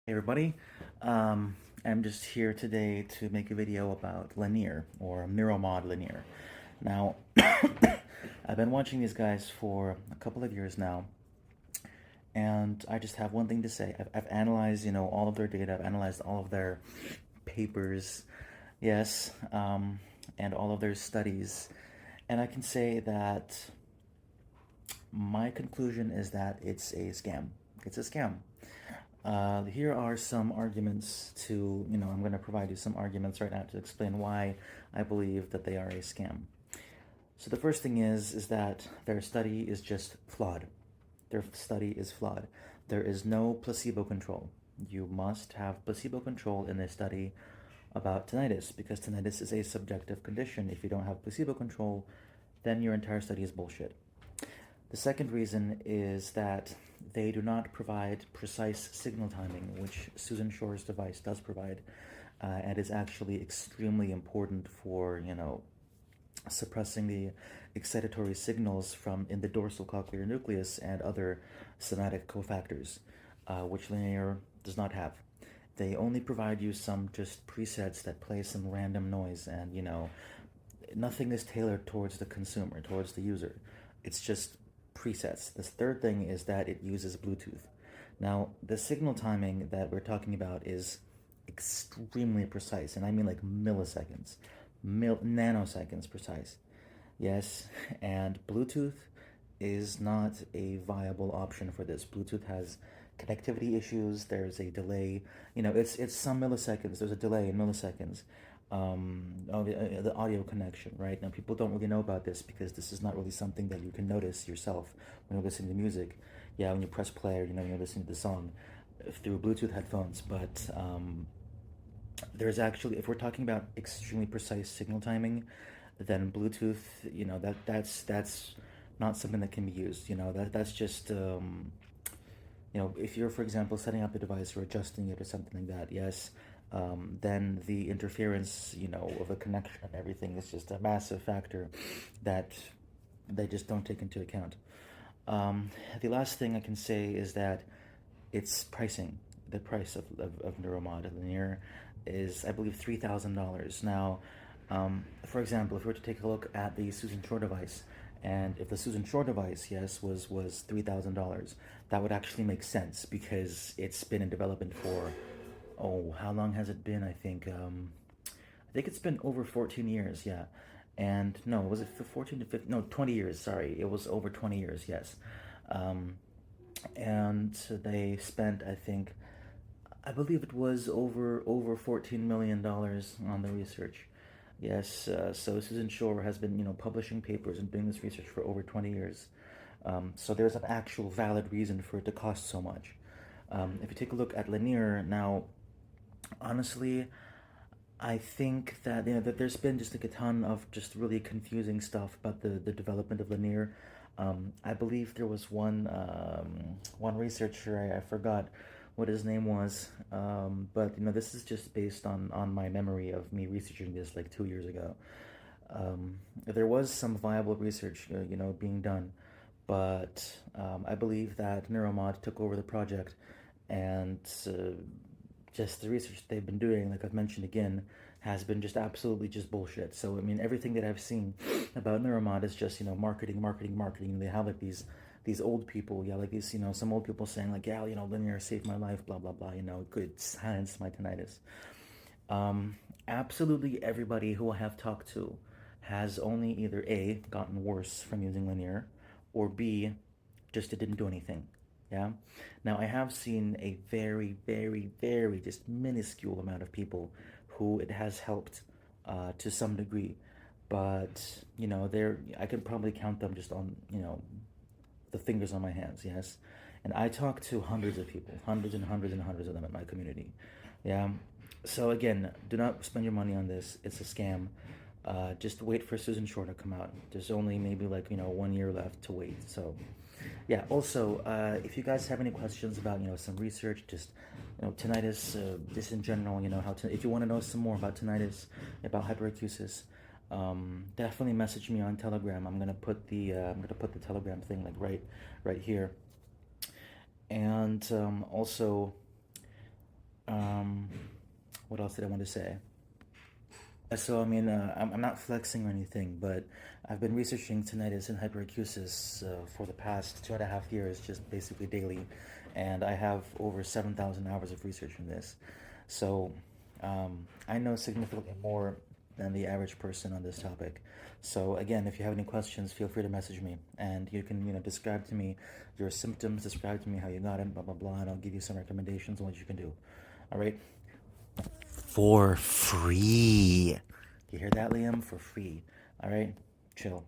Hey everybody, I'm just here today to make a video about Linear or Miromod Linear. Now, I've been watching these guys for a couple of years now, and I just have one thing to say. I've analyzed, all of their data. I've analyzed all of their papers, yes, and all of their studies, and I can say that my conclusion is that it's a scam. It's a scam. Here are some arguments I'm going to provide you some arguments right now to explain why I believe that they are a scam. So the first thing is that their study is just flawed. Their study is flawed. There is no placebo control. You must have placebo control in a study about tinnitus because tinnitus is a subjective condition. If you don't have placebo control, then your entire study is bullshit. The second reason is that they do not provide precise signal timing, which Susan Shore's device does provide, and is actually extremely important for, suppressing the excitatory signals from in the dorsal cochlear nucleus and other somatic cofactors, which Linear does not have. They only provide you some just presets that play some random noise, and nothing is tailored towards the consumer, towards the user. It's just presets. The third thing is that it uses Bluetooth. Now, the signal timing that we're talking about is extremely precise, and I mean like milliseconds, nanoseconds precise. Yes, and Bluetooth is not a viable option for this. Bluetooth has connectivity issues. There's a delay. It's some milliseconds. There's a delay in milliseconds. The audio connection, right? Now, people don't really know about this because this is not really something that you can notice yourself when you're listening to music. Yeah, when you press play or, you're listening to the song through Bluetooth headphones. But there's actually, if we're talking about extremely precise signal timing, then Bluetooth, that's not something that can be used. That's just, if you're, for example, setting up the device or adjusting it or something like that, yes, then the interference, of a connection and everything is just a massive factor that they just don't take into account. The last thing I can say is that its pricing, the price of Neuromod Linear is, I believe, $3,000. Now, for example, if we were to take a look at the Susan Shore device, and if the Susan Shore device, yes, was $3,000, that would actually make sense because it's been in development for, oh, how long has it been? I think it's been over 14 years, yeah. And no, was it 14 to 15? No, 20 years, sorry. It was over 20 years, yes. Um, and they spent, I believe it was over $14 million on the research. Yes, so Susan Shore has been, publishing papers and doing this research for over 20 years. So there's an actual valid reason for it to cost so much. If you take a look at Linear now, honestly, I think that that there's been just like a ton of just really confusing stuff about the development of Linear. I believe there was one researcher, I forgot what his name was, but this is just based on my memory of me researching this like 2 years ago. There was some viable research being done, but I believe that Neuromod took over the project, and just the research they've been doing, like I've mentioned again, has been just absolutely just bullshit. So I mean, everything that I've seen about Neuromod is just marketing, marketing, marketing. They have like these old people, yeah, like these some old people saying like, yeah, Linear saved my life, blah blah blah. It could silence my tinnitus. Absolutely everybody who I have talked to has only either A, gotten worse from using Linear, or B, just it didn't do anything. Yeah. Now I have seen a very, very, very just minuscule amount of people who it has helped to some degree, but they're I can probably count them just on the fingers on my hands. Yes, and I talk to hundreds of people, hundreds and hundreds and hundreds of them in my community. Yeah. So again, do not spend your money on this. It's a scam. Just wait for Susan Shore to come out. There's only maybe like 1 year left to wait. So yeah. Also, if you guys have any questions about some research, just tinnitus, just in general, if you want to know some more about tinnitus, about hyperacusis, definitely message me on Telegram. I'm gonna put the Telegram thing like right here, and also What else did I want to say? So, I mean, I'm not flexing or anything, but I've been researching tinnitus and hyperacusis for the past 2.5 years, just basically daily, and I have over 7,000 hours of research in this. So, I know significantly more than the average person on this topic. So, again, if you have any questions, feel free to message me, and you can, describe to me your symptoms, describe to me how you got it, blah blah blah, and I'll give you some recommendations on what you can do. All right, for free. You hear that, Liam? For free. All right, chill.